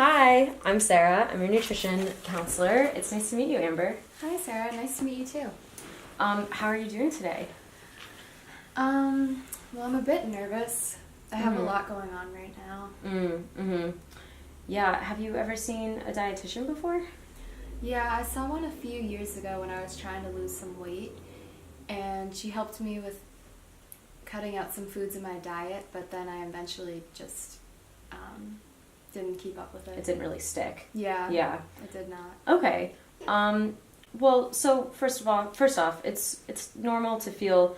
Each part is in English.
Hi, I'm Sarah. I'm your nutrition counselor. It's nice to meet you, Amber. Hi, Sarah. Nice to meet you too. How are you doing today? Well, I'm a bit nervous. I have a lot going on right now. Yeah, have you ever seen a dietitian before? Yeah, I saw one a few years ago when I was trying to lose some weight, and she helped me with cutting out some foods in my diet, but then I eventually just didn't keep up with it. It didn't really stick. Yeah. Yeah. It did not. Okay. Well, so first off, it's normal to feel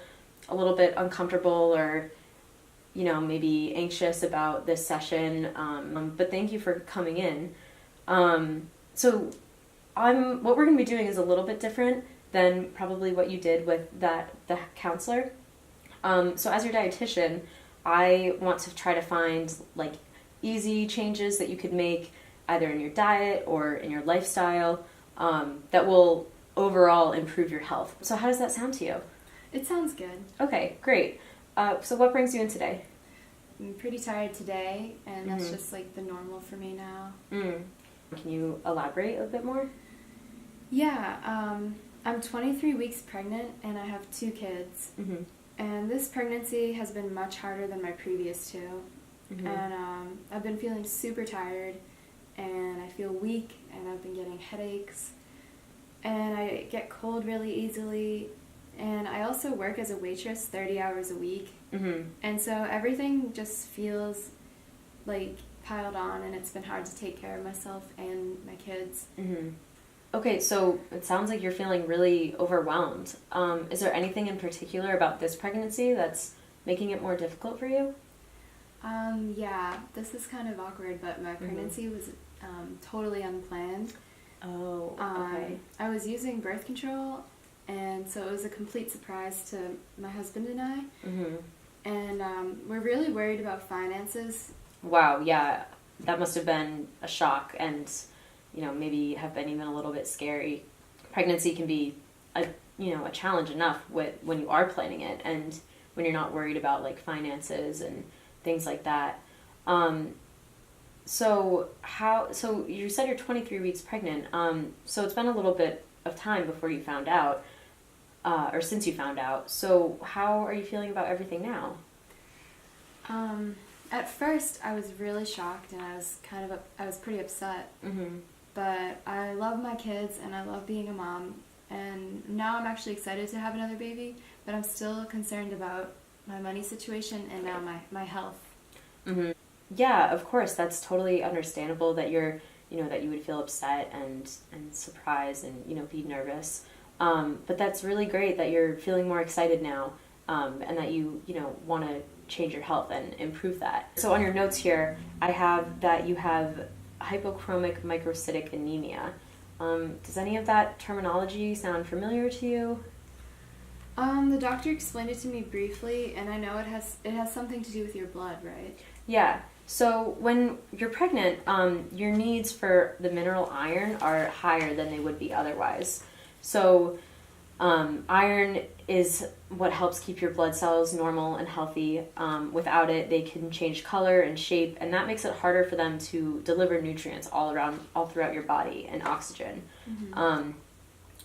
a little bit uncomfortable or, maybe anxious about this session. But thank you for coming in. What we're going to be doing is a little bit different than probably what you did with the counselor. So as your dietitian, I want to try to find easy changes that you could make either in your diet or in your lifestyle that will overall improve your health. So how does that sound to you? It sounds good. Okay, great. So what brings you in today? I'm pretty tired today, and that's just the normal for me now. Can you elaborate a bit more? Yeah, I'm 23 weeks pregnant, and I have 2 kids. And this pregnancy has been much harder than my previous 2. And I've been feeling super tired, and I feel weak, and I've been getting headaches, and I get cold really easily, and I also work as a waitress 30 hours a week, and so everything just feels piled on, and it's been hard to take care of myself and my kids. Okay, so it sounds like you're feeling really overwhelmed. Is there anything in particular about this pregnancy that's making it more difficult for you? Yeah, this is kind of awkward, but my pregnancy was totally unplanned. Oh, okay. I was using birth control, and so it was a complete surprise to my husband and I. And we're really worried about finances. Wow, yeah, that must have been a shock and, maybe have been even a little bit scary. Pregnancy can be a challenge enough when you are planning it and when you're not worried about finances and things like that. So you said you're 23 weeks pregnant. So it's been a little bit of time before you found out, or since you found out. So how are you feeling about everything now? At first, I was really shocked, and I was pretty upset. But I love my kids, and I love being a mom, and now I'm actually excited to have another baby, but I'm still concerned about my money situation and now my health. Yeah, of course, that's totally understandable that that you would feel upset and surprised and be nervous. But that's really great that you're feeling more excited now, and that you want to change your health and improve that. So on your notes here, I have that you have hypochromic microcytic anemia. Does any of that terminology sound familiar to you? The doctor explained it to me briefly, and I know it has something to do with your blood, right? Yeah. So when you're pregnant, your needs for the mineral iron are higher than they would be otherwise. So iron is what helps keep your blood cells normal and healthy. Without it, they can change color and shape, and that makes it harder for them to deliver nutrients all throughout your body and oxygen.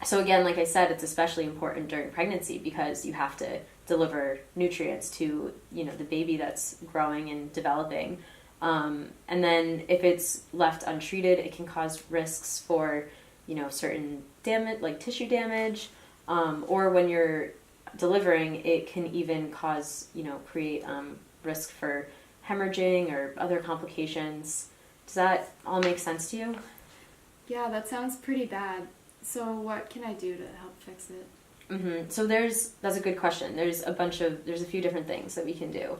So again, like I said, it's especially important during pregnancy because you have to deliver nutrients to, the baby that's growing and developing. And then if it's left untreated, it can cause risks for, certain damage, like tissue damage, or when you're delivering, it can even cause, create risk for hemorrhaging or other complications. Does that all make sense to you? Yeah, that sounds pretty bad. So what can I do to help fix it? So that's a good question. There's a few different things that we can do.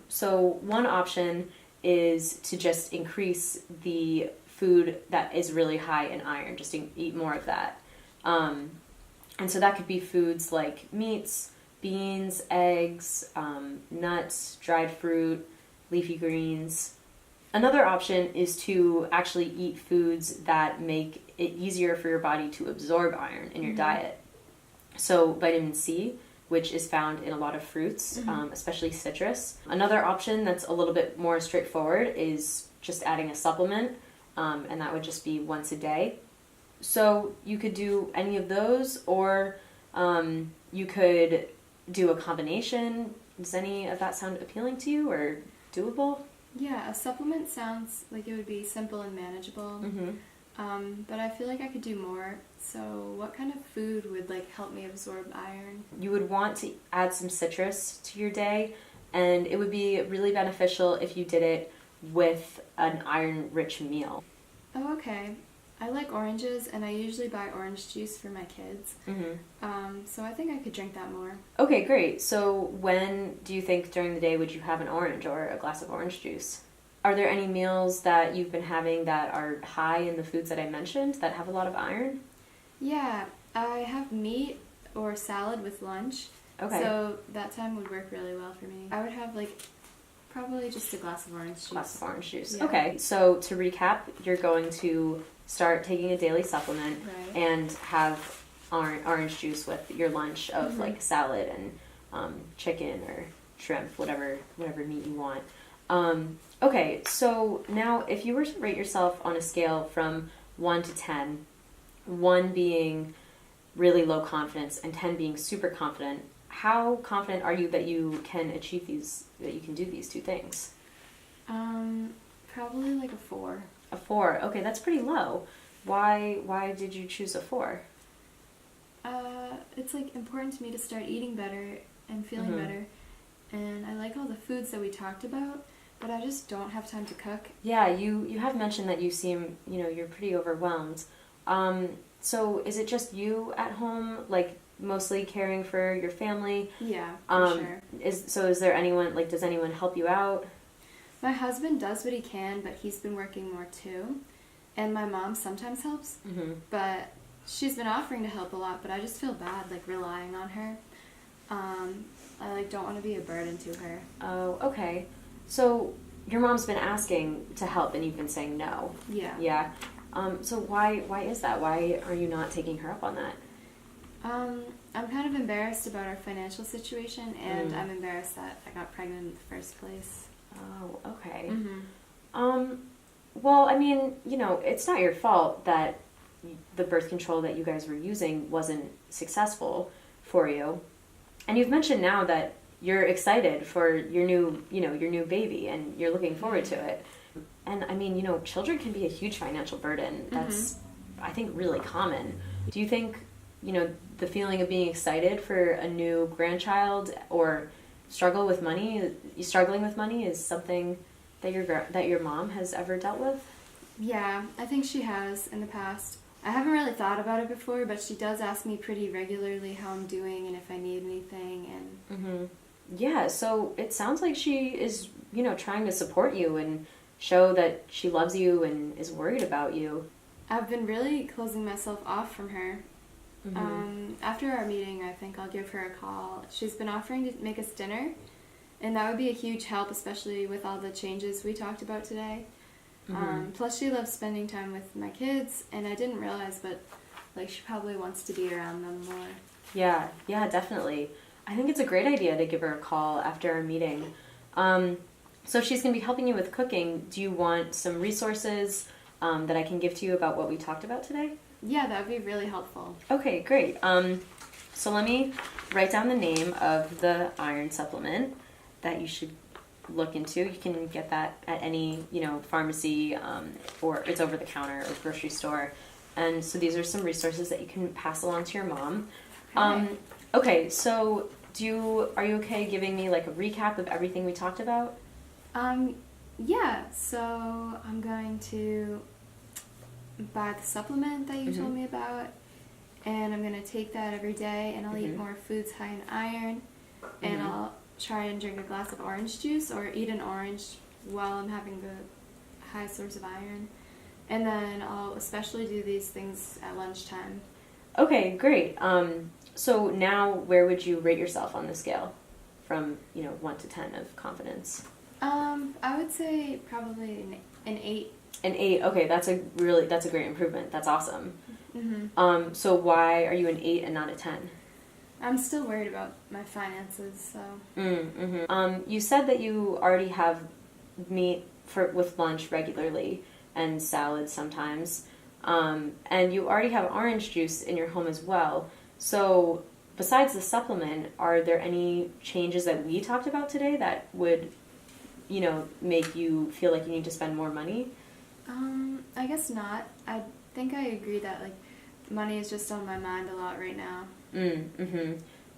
So one option is to just increase the food that is really high in iron, just to eat more of that. And so that could be foods like meats, beans, eggs, nuts, dried fruit, leafy greens. Another option is to actually eat foods that make it easier for your body to absorb iron in your diet. So vitamin C, which is found in a lot of fruits, especially citrus. Another option that's a little bit more straightforward is just adding a supplement, and that would just be once a day. So you could do any of those, or you could do a combination. Does any of that sound appealing to you or doable? Yeah, a supplement sounds like it would be simple and manageable. But I feel like I could do more. So what kind of food would like help me absorb iron? You would want to add some citrus to your day, and it would be really beneficial if you did it with an iron-rich meal. Oh, okay. I like oranges, and I usually buy orange juice for my kids. So I think I could drink that more. Okay, great. So when do you think during the day would you have an orange or a glass of orange juice? Are there any meals that you've been having that are high in the foods that I mentioned that have a lot of iron? Yeah, I have meat or salad with lunch. Okay. So that time would work really well for me. I would have like probably just a glass of orange juice. Glass of orange juice. Yeah. Okay, so to recap, you're going to start taking a daily supplement Right. and have orange juice with your lunch of like salad and chicken or shrimp, whatever meat you want. Okay, so now if you were to rate yourself on a scale from 1 to 10, 1 being really low confidence and 10 being super confident, how confident are you that you can achieve that you can do these two things? Probably like a 4. A 4. Okay, that's pretty low. Why did you choose a 4? It's like important to me to start eating better and feeling better. And I like all the foods that we talked about, but I just don't have time to cook. Yeah, you have mentioned that you seem, you're pretty overwhelmed. So is it just you at home, like mostly caring for your family? Yeah, for sure. Is there anyone, like, does anyone help you out? My husband does what he can, but he's been working more too. And my mom sometimes helps, but she's been offering to help a lot, but I just feel bad, like, relying on her. I, like, don't want to be a burden to her. Oh, okay. So your mom's been asking to help and you've been saying no. Yeah. Yeah. So why is that? Why are you not taking her up on that? I'm kind of embarrassed about our financial situation, and I'm embarrassed that I got pregnant in the first place. Oh, okay. Well, I mean, it's not your fault that the birth control that you guys were using wasn't successful for you. And you've mentioned now that you're excited for your new baby and you're looking forward to it. And I mean, children can be a huge financial burden. That's, I think, really common. Do you think, the feeling of being excited for a new grandchild or struggling with money is something that your mom has ever dealt with? Yeah, I think she has in the past. I haven't really thought about it before, but she does ask me pretty regularly how I'm doing and if I need anything. And yeah, so it sounds like she is, trying to support you and show that she loves you and is worried about you. I've been really closing myself off from her. After our meeting, I think I'll give her a call. She's been offering to make us dinner, and that would be a huge help, especially with all the changes we talked about today. Plus, she loves spending time with my kids, and I didn't realize, but like she probably wants to be around them more. Yeah, definitely. I think it's a great idea to give her a call after our meeting. So she's going to be helping you with cooking. Do you want some resources that I can give to you about what we talked about today? Yeah, that would be really helpful. Okay, great. So let me write down the name of the iron supplement that you should look into. You can get that at any, pharmacy or it's over the counter or grocery store. And so these are some resources that you can pass along to your mom. Okay, so are you okay giving me like a recap of everything we talked about? Yeah, so I'm going to buy the supplement that you told me about, and I'm going to take that every day, and I'll eat more foods high in iron, and I'll try and drink a glass of orange juice or eat an orange while I'm having the high source of iron, and then I'll especially do these things at lunchtime. Okay, great. So now where would you rate yourself on the scale from, 1 to 10 of confidence? I would say probably an 8. An 8. Okay, that's a great improvement. That's awesome. So why are you an 8 and not a 10? I'm still worried about my finances, so. You said that you already have meat with lunch regularly and salads sometimes. And you already have orange juice in your home as well. So besides the supplement, are there any changes that we talked about today that would, make you feel like you need to spend more money? I guess not. I think I agree that like money is just on my mind a lot right now.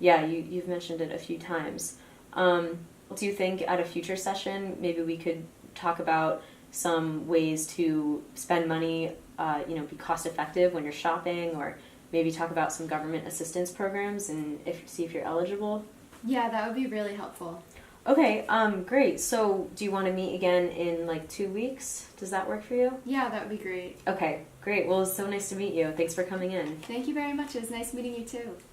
Yeah, you've mentioned it a few times. Do you think at a future session maybe we could talk about some ways to spend money, be cost effective when you're shopping, or maybe talk about some government assistance programs and see if you're eligible? Yeah, that would be really helpful. Okay, great. So do you want to meet again in like 2 weeks? Does that work for you? Yeah, that would be great. Okay, great. Well, it's so nice to meet you. Thanks for coming in. Thank you very much. It was nice meeting you too.